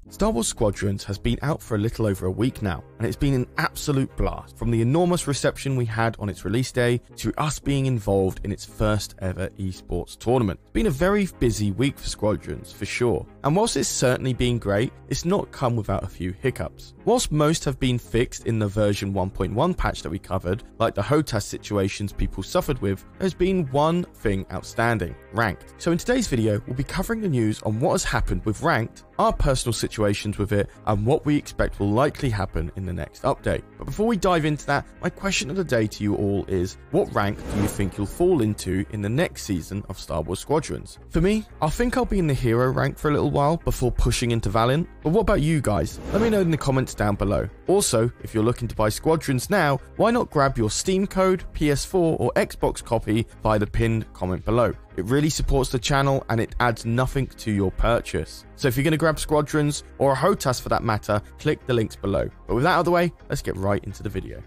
Star Wars Squadrons has been out for a little over a week now, and it's been an absolute blast, from the enormous reception we had on its release day to us being involved in its first ever esports tournament. It's been a very busy week for Squadrons, for sure, and whilst it's certainly been great, it's not come without a few hiccups. Whilst most have been fixed in the version 1.1 patch that we covered, like the HOTAS situations people suffered with, there's been one thing outstanding: Ranked. So in today's video, we'll be covering the news on what has happened with Ranked, our personal situations with it, and what we expect will likely happen in the next update. But before we dive into that, my question of the day to you all is, what rank do you think you'll fall into in the next season of Star Wars Squadrons? For me, I think I'll be in the hero rank for a little while before pushing into Valiant, but what about you guys? Let me know in the comments down below. Also, if you're looking to buy Squadrons now, why not grab your Steam code, PS4 or Xbox copy via the pinned comment below. It really supports the channel and it adds nothing to your purchase. So if you're going to grab Squadrons, or a HOTAS for that matter, click the links below. But with that out of the way, let's get right into the video.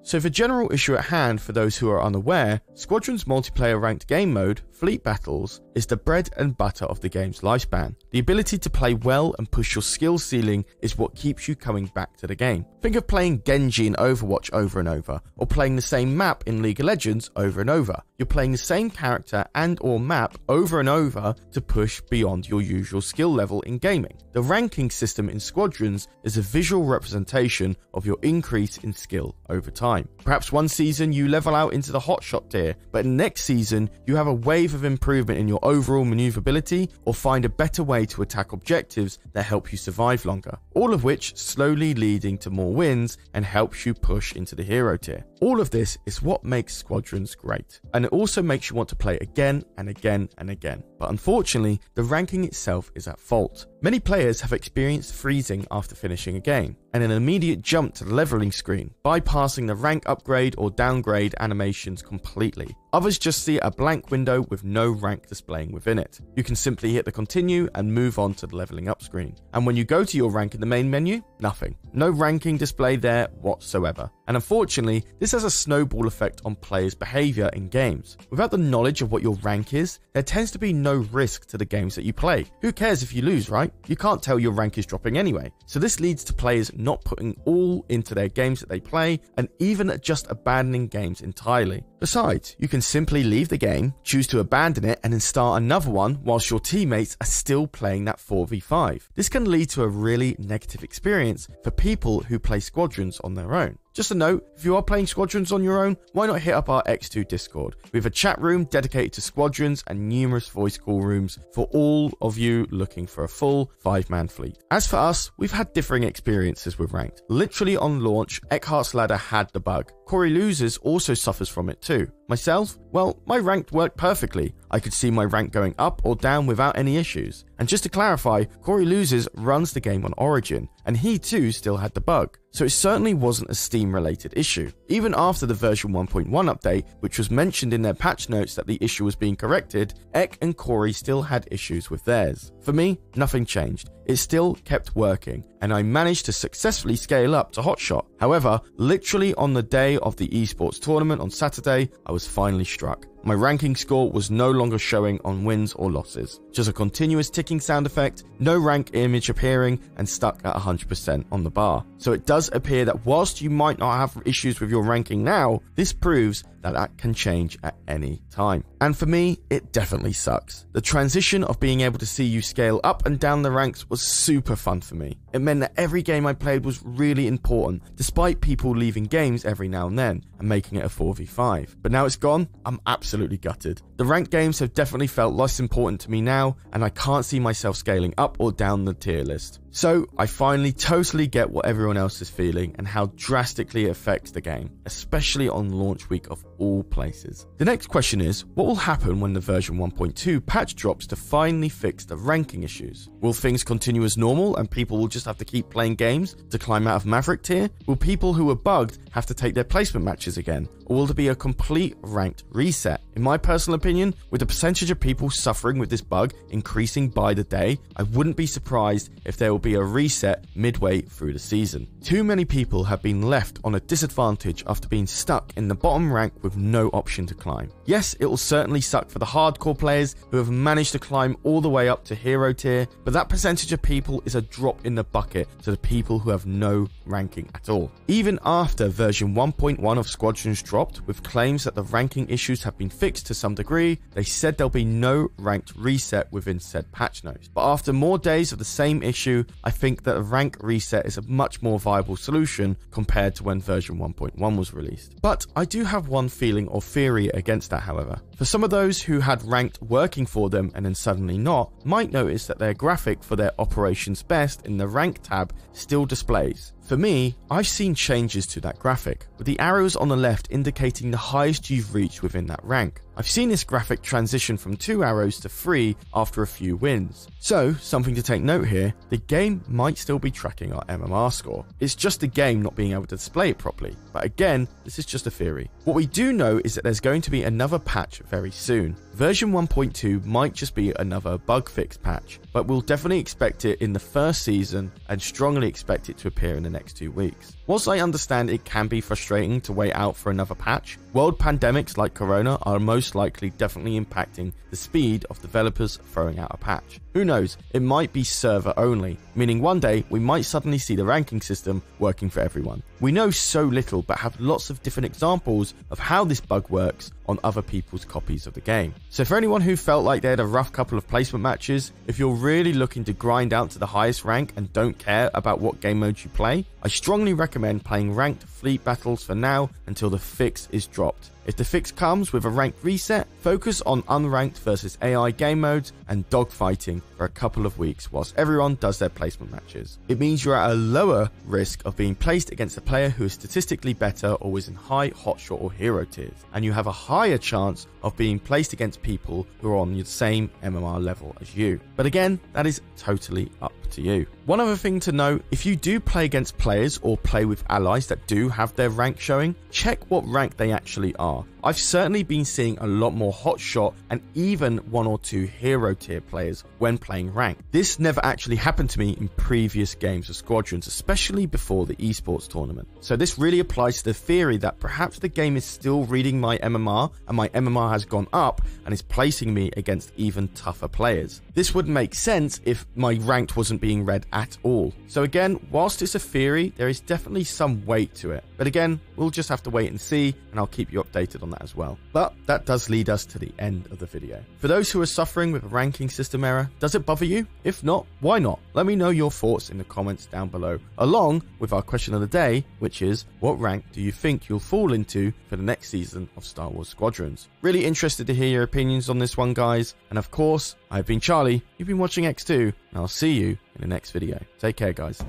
So the general issue at hand, for those who are unaware, Squadrons multiplayer ranked game mode, Fleet Battles, is the bread and butter of the game's lifespan. The ability to play well and push your skill ceiling is what keeps you coming back to the game. Think of playing Genji in Overwatch over and over, or playing the same map in League of Legends over and over. You're playing the same character and or map over and over to push beyond your usual skill level in gaming. The ranking system in Squadrons is a visual representation of your increase in skill over time. Perhaps one season you level out into the hotshot tier, but next season you have a wave of improvement in your overall maneuverability, or find a better way to attack objectives that help you survive longer. All of which slowly leading to more wins and helps you push into the hero tier. All of this is what makes Squadrons great, and it also makes you want to play again and again and again. But unfortunately, the ranking itself is at fault. Many players have experienced freezing after finishing a game, and an immediate jump to the leveling screen, bypassing the rank upgrade or downgrade animations completely. Others just see a blank window with no rank displaying within it. You can simply hit the continue and move on to the leveling up screen. And when you go to your rank in the main menu, nothing. No ranking display there whatsoever. And unfortunately, this has a snowball effect on players' behavior in games. Without the knowledge of what your rank is, there tends to be no risk to the games that you play. Who cares if you lose, right? You can't tell your rank is dropping anyway. So this leads to players not putting all into their games that they play, and even just abandoning games entirely. Besides, you can simply leave the game, choose to abandon it, and then start another one whilst your teammates are still playing that 4v5. This can lead to a really negative experience for people who play Squadrons on their own. Just a note, if you are playing Squadrons on your own, why not hit up our EcksToo Discord? We have a chat room dedicated to Squadrons and numerous voice call rooms for all of you looking for a full 5-man fleet. As for us, we've had differing experiences with Ranked. Literally on launch, Eckhartsladder had the bug. Corey Losers also suffers from it too. Myself? Well, my Ranked worked perfectly. I could see my rank going up or down without any issues. And just to clarify, Corey Losers runs the game on Origin, and he too still had the bug. So it certainly wasn't a Steam related issue. Even after the version 1.1 update, which was mentioned in their patch notes that the issue was being corrected, Eck and Corey still had issues with theirs. For me, nothing changed. It still kept working, and I managed to successfully scale up to Hotshot. However, literally on the day of the esports tournament on Saturday, I was finally struck. My ranking score was no longer showing on wins or losses. Just a continuous ticking sound effect, no rank image appearing, and stuck at 100% on the bar. So it does appear that whilst you might not have issues with your ranking now, this proves that that can change at any time. And for me, it definitely sucks. The transition of being able to see you scale up and down the ranks was super fun for me. It meant that every game I played was really important, despite people leaving games every now and then and making it a 4v5. But now it's gone, I'm absolutely gutted. The ranked games have definitely felt less important to me now, and I can't see myself scaling up or down the tier list. So I finally totally get what everyone else is feeling and how drastically it affects the game, especially on launch week of all places. The next question is, what will happen when the version 1.2 patch drops to finally fix the ranking issues? Will things continue as normal and people will just have to keep playing games to climb out of Maverick tier? Will people who were bugged have to take their placement matches again? or will there be a complete ranked reset? In my personal opinion, with the percentage of people suffering with this bug increasing by the day, I wouldn't be surprised if there will be a reset midway through the season. Too many people have been left on a disadvantage after being stuck in the bottom rank with no option to climb. Yes, it will certainly suck for the hardcore players who have managed to climb all the way up to hero tier, but that percentage of people is a drop in the bucket to the people who have no ranking at all. Even after version 1.1 of Squadrons dropped, with claims that the ranking issues have been fixed to some degree, they said there'll be no ranked reset within said patch notes. But after more days of the same issue, I think that a rank reset is a much more viable solution compared to when version 1.1 was released. But I do have one feeling or theory against that, however. For some of those who had ranked working for them and then suddenly not, might notice that their graphic for their operations best in the rank tab still displays. For me, I've seen changes to that graphic, with the arrows on the left indicating the highest you've reached within that rank. I've seen this graphic transition from 2 arrows to 3 after a few wins. So, something to take note here, the game might still be tracking our MMR score. It's just the game not being able to display it properly. But again, this is just a theory. What we do know is that there's going to be another patch very soon. Version 1.2 might just be another bug fix patch, but we'll definitely expect it in the first season and strongly expect it to appear in the next 2 weeks. Whilst I understand it can be frustrating to wait out for another patch, world pandemics like Corona are most likely definitely impacting the speed of developers throwing out a patch. Who knows, it might be server only, meaning one day we might suddenly see the ranking system working for everyone. We know so little but have lots of different examples of how this bug works on other people's copies of the game. So for anyone who felt like they had a rough couple of placement matches, if you're really looking to grind out to the highest rank and don't care about what game modes you play, I strongly recommend playing ranked fleet battles for now until the fix is dropped. If the fix comes with a rank reset, focus on unranked versus AI game modes and dogfighting for a couple of weeks whilst everyone does their placement matches. It means you're at a lower risk of being placed against a player who is statistically better or is in high hotshot or hero tiers, and you have a higher chance of being placed against people who are on the same MMR level as you. But again, that is totally up to you. One other thing to note, if you do play against players or play with allies that do have their rank showing, check what rank they actually are. I've certainly been seeing a lot more hotshot and even 1 or 2 hero tier players when playing rank. This never actually happened to me in previous games of Squadrons, especially before the esports tournament. So this really applies to the theory that perhaps the game is still reading my MMR and my MMR has gone up and is placing me against even tougher players. This would make sense if my ranked wasn't being read at all. So again, whilst it's a theory, there is definitely some weight to it. But again, we'll just have to wait and see, and I'll keep you updated on that as well. But that does lead us to the end of the video. For those who are suffering with a ranking system error, does it bother you? If not, why not? Let me know your thoughts in the comments down below, along with our question of the day, which is, what rank do you think you'll fall into for the next season of Star Wars Squadrons? Really interested to hear your opinions on this one, guys. And of course, I've been Charlie, you've been watching EcksToo, and I'll see you in the next video. Take care, guys.